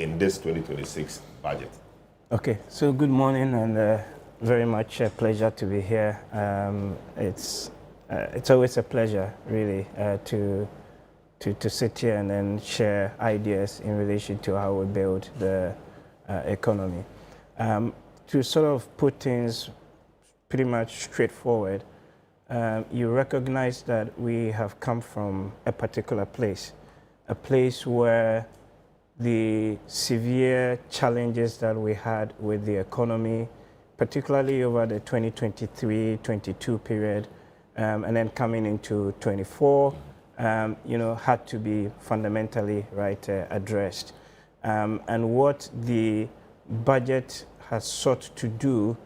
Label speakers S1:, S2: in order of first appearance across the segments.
S1: in this 2026 budget?
S2: Okay, so good morning, and very much a pleasure to be here. It's always a pleasure, really, to sit here and then share ideas in relation to how we build the economy. To sort of put things pretty much straightforward, you recognize that we have come from a particular place, a place where the severe challenges that we had with the economy, particularly over the 2023-22 period, and then coming into 24, had to be fundamentally addressed. And what the budget has sought to do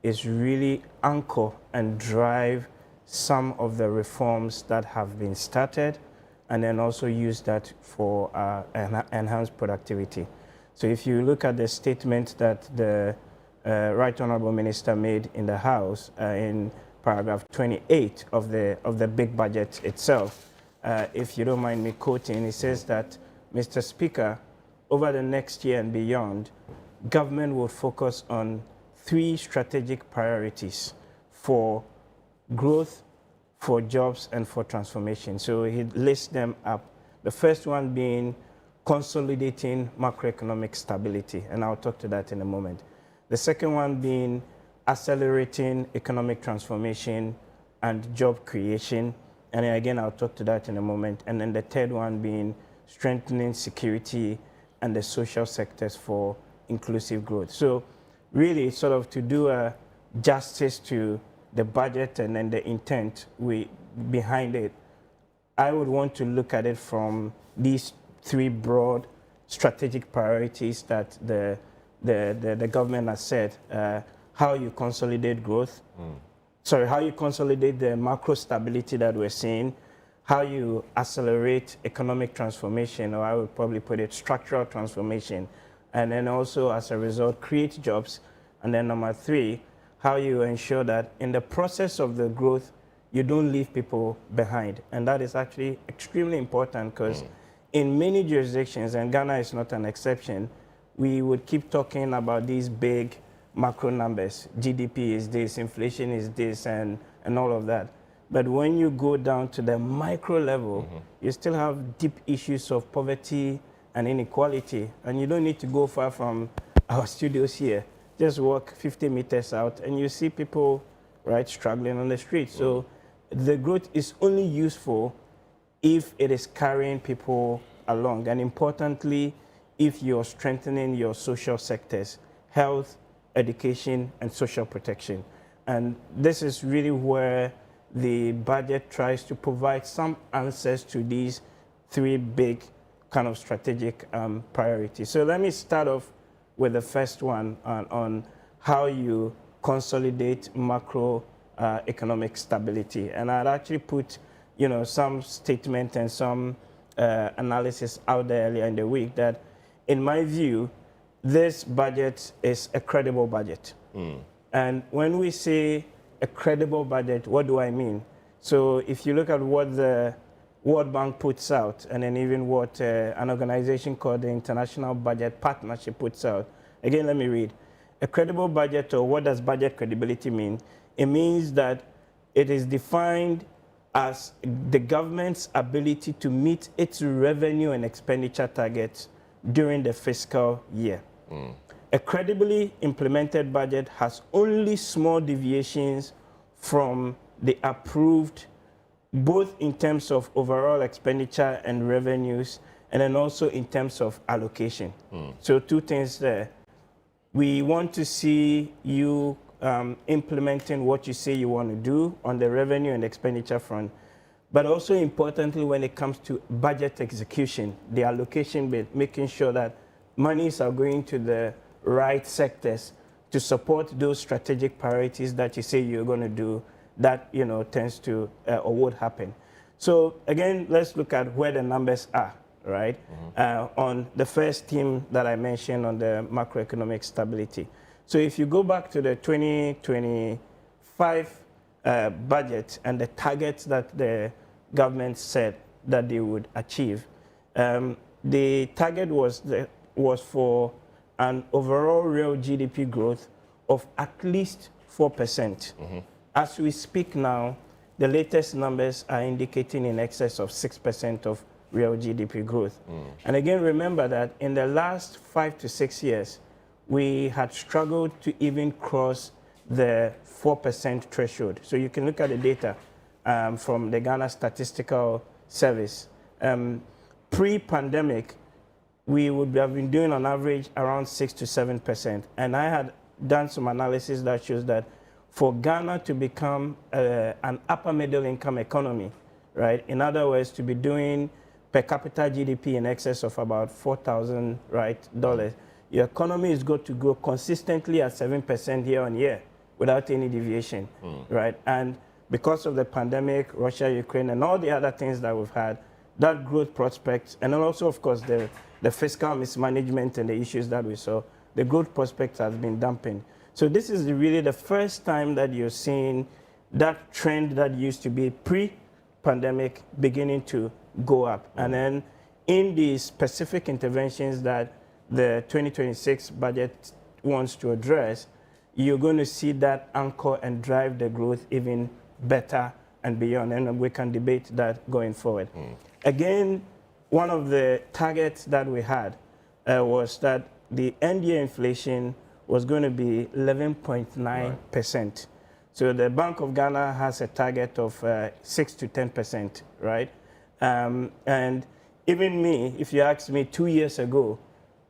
S2: is really anchor and drive some of the reforms that have been started, and then also use that for enhanced productivity. So if you look at the statement that the Right Honourable Minister made in the House in paragraph 28 of the big budget itself, if you don't mind me quoting, it says that, Mr. Speaker, over the next year and beyond, government will focus on 3 strategic priorities for growth, for jobs, and for transformation. So he lists them up. The first one being consolidating macroeconomic stability, and I'll talk to that in a moment. The second one being accelerating economic transformation and job creation, and then again, I'll talk to that in a moment. And then the third one being strengthening security and the social sectors for inclusive growth. So really sort of to do a justice to the budget and then the intent behind it, I would want to look at it from these 3 broad strategic priorities that the government has said. How you consolidate growth, how you consolidate the macro stability that we're seeing, how you accelerate economic transformation, or I would probably put it structural transformation, and then also as a result create jobs, and then number 3, how you ensure that in the process of the growth, you don't leave people behind. And that is actually extremely important, because in many jurisdictions, and Ghana is not an exception, we would keep talking about these big macro numbers. GDP is this, inflation is this, and all of that. But when you go down to the micro level, you still have deep issues of poverty and inequality. And you don't need to go far from our studios here. Just walk 50 meters out and you see people struggling on the street. So the growth is only useful if it is carrying people along, and importantly, if you're strengthening your social sectors, health, education, and social protection. And this is really where the budget tries to provide some answers to these 3 big kind of strategic priorities. So let me start off with the first one on how you consolidate macro economic stability. And I'd actually put, some statement and some analysis out there earlier in the week that, in my view, this budget is a credible budget. And when we say a credible budget, what do I mean? So if you look at what the World Bank puts out, and then even what an organization called the International Budget Partnership puts out. Again, let me read. A credible budget, or what does budget credibility mean? It means that it is defined as the government's ability to meet its revenue and expenditure targets during the fiscal year. A credibly implemented budget has only small deviations from the approved, both in terms of overall expenditure and revenues, and then also in terms of allocation. So 2 things there. We want to see you implementing what you say you want to do on the revenue and expenditure front, but also importantly when it comes to budget execution, the allocation bit, making sure that monies are going to the right sectors to support those strategic priorities that you say you're going to do, that tends to or would happen. So again, let's look at where the numbers are, right? On the first theme that I mentioned on the macroeconomic stability. So if you go back to the 2025 budget and the targets that the government said that they would achieve, the target was was for an overall real GDP growth of at least 4%. As we speak now, the latest numbers are indicating in excess of 6% of real GDP growth. And again, remember that in the last 5 to 6 years, we had struggled to even cross the 4% threshold. So you can look at the data from the Ghana Statistical Service. Pre-pandemic, we would have been doing on average around 6 to 7%. And I had done some analysis that shows that for Ghana to become an upper middle income economy, right? In other words, to be doing per capita GDP in excess of about $4,000, right, dollars, your economy is going to grow consistently at 7% year on year without any deviation, right? And because of the pandemic, Russia, Ukraine, and all the other things that we've had, that growth prospects, and then also, of course, the fiscal mismanagement and the issues that we saw, the growth prospects has been dampened. So this is really the first time that you're seeing that trend that used to be pre-pandemic beginning to go up. And then in the specific interventions that the 2026 budget wants to address, you're going to see that anchor and drive the growth even better and beyond. And we can debate that going forward. Again, one of the targets that we had was that the end year inflation was going to be 11.9%. So the Bank of Ghana has a target of 6 to 10%, right? And even me, if you asked me 2 years ago,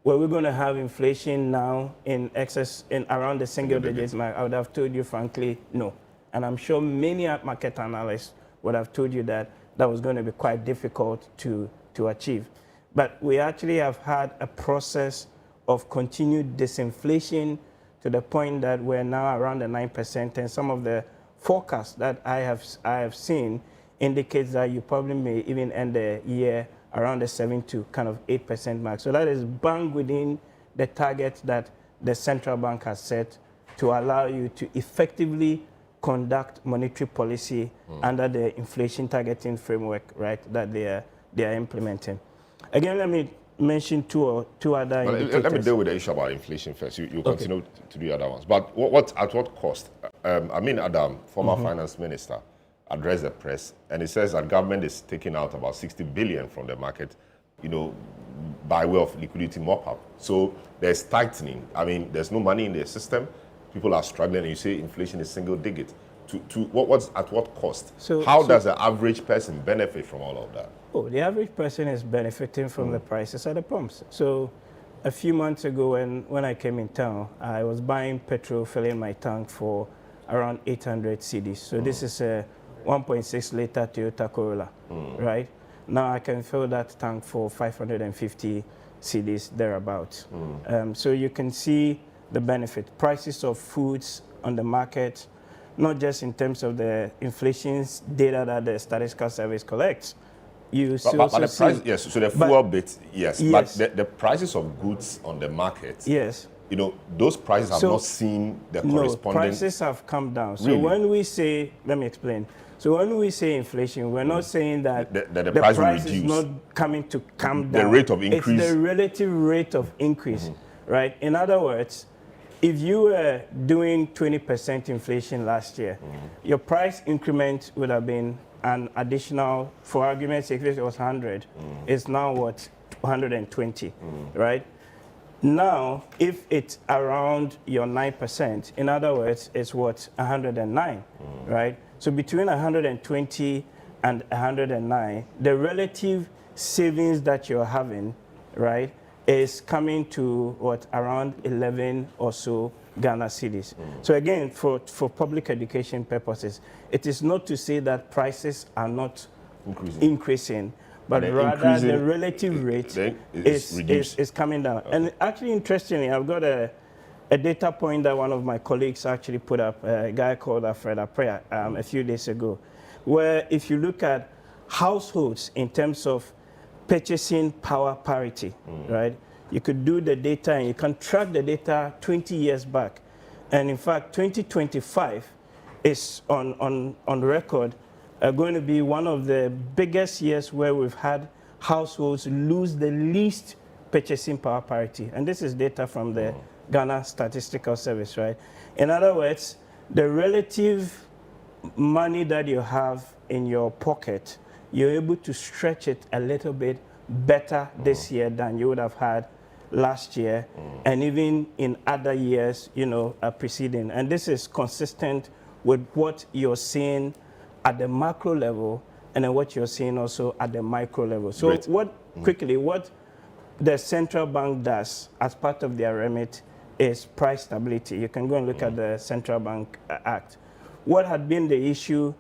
S2: were we going to have inflation now in excess, in around the single digits mark, I would have told you, frankly, no. And I'm sure many market analysts would have told you that that was going to be quite difficult to achieve. But we actually have had a process of continued disinflation to the point that we're now around the 9%, and some of the forecasts that I have seen indicates that you probably may even end the year around the 7 to kind of 8% mark. So that is bang within the target that the central bank has set to allow you to effectively conduct monetary policy under the inflation targeting framework, right, that they are implementing. Again, let me mention two other indicators.
S1: Let me deal with the issue about inflation first. You continue to do the other ones. But at what cost? Amin Adam, former finance minister, addressed the press, and he says that government is taking out about 60 billion from the market, by way of liquidity mop-up. So there's tightening. I mean, there's no money in the system. People are struggling, and you say inflation is single digit. At what cost? How does the average person benefit from all of that?
S2: Oh, the average person is benefiting from the prices at the pumps. So a few months ago when I came in town, I was buying petrol, filling my tank for around 800 cedis. So this is a 1.6 liter Toyota Corolla, right? Now I can fill that tank for 550 cedis thereabouts. So you can see the benefit. Prices of foods on the market, not just in terms of the inflation data that the Statistical Service collects. But the price, yes, so the fuel bit, yes. But the prices of goods on the market, yes,
S1: those prices have not seen the corresponding...
S2: No, prices have come down. So
S1: really?
S2: When we say, let me explain. So when we say inflation, we're not saying that
S1: the price
S2: is not coming to come down.
S1: The rate of increase.
S2: It's the relative rate of increase, right? In other words, if you were doing 20% inflation last year, your price increment would have been an additional, for argument's sake, if it was 100, it's now what, 120, right? Now, if it's around your 9%, in other words, it's what, 109, right? So between 120 and 109, the relative savings that you're having, right, is coming to what, around 11 or so Ghana cedis. So again, for public education purposes, it is not to say that prices are not increasing, but rather the relative rate is coming down. Okay. And actually, interestingly, I've got a data point that one of my colleagues actually put up, a guy called Alfred Aprea, a few days ago, where if you look at households in terms of purchasing power parity, right? You could do the data and you can track the data 20 years back. And in fact, 2025 is on record going to be one of the biggest years where we've had households lose the least purchasing power parity. And this is data from the Ghana Statistical Service, right? In other words, the relative money that you have in your pocket, you're able to stretch it a little bit better this year than you would have had last year, and even in other years, preceding. And this is consistent with what you're seeing at the macro level, and then what you're seeing also at the micro level. So
S1: Great.
S2: what the central bank does as part of their remit is price stability. You can go and look at the Central Bank Act. What had been the issue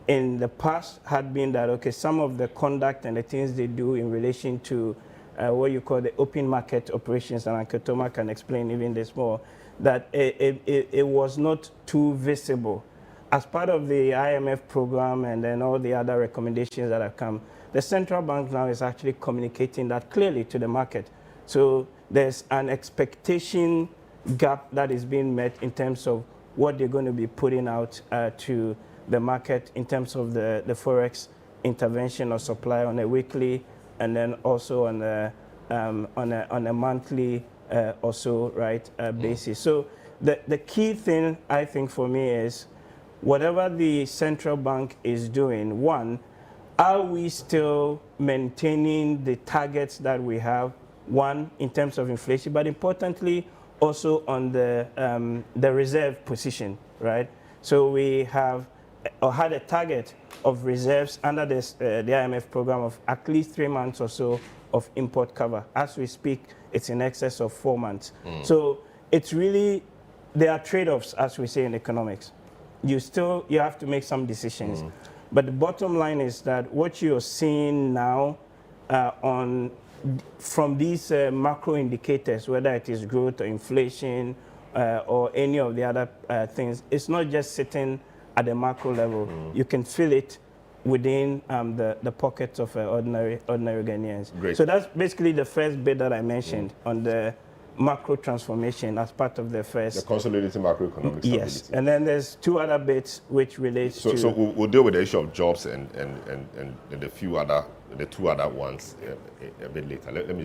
S2: in the past had been that, okay, some of the conduct and the things they do in relation to what you call the open market operations, and Uncle Toma can explain even this more, that it was not too visible. As part of the IMF program and then all the other recommendations that have come, the central bank now is actually communicating that clearly to the market. So there's an expectation gap that is being met in terms of what they're going to be putting out to the market in terms of the forex intervention or supply on a weekly, and then also on a monthly or so, right, basis. So the key thing I think for me is whatever the central bank is doing, one, are we still maintaining the targets that we have, one, in terms of inflation, but importantly, also on the reserve position, right? So we have or had a target of reserves under this, the IMF program of at least 3 months or so of import cover. As we speak, it's in excess of 4 months. So it's really, there are trade-offs, as we say in economics. You have to make some decisions. But the bottom line is that what you're seeing now from these macro indicators, whether it is growth or inflation or any of the other things, it's not just sitting at the macro level. You can feel it within the pockets of ordinary Ghanaians.
S1: Great.
S2: So that's basically the first bit that I mentioned on the macro transformation as part of the first.
S1: The consolidating macroeconomic stability.
S2: Yes, and then there's two other bits which relates to.
S1: So we'll deal with the issue of jobs and the two other ones a bit later. Let me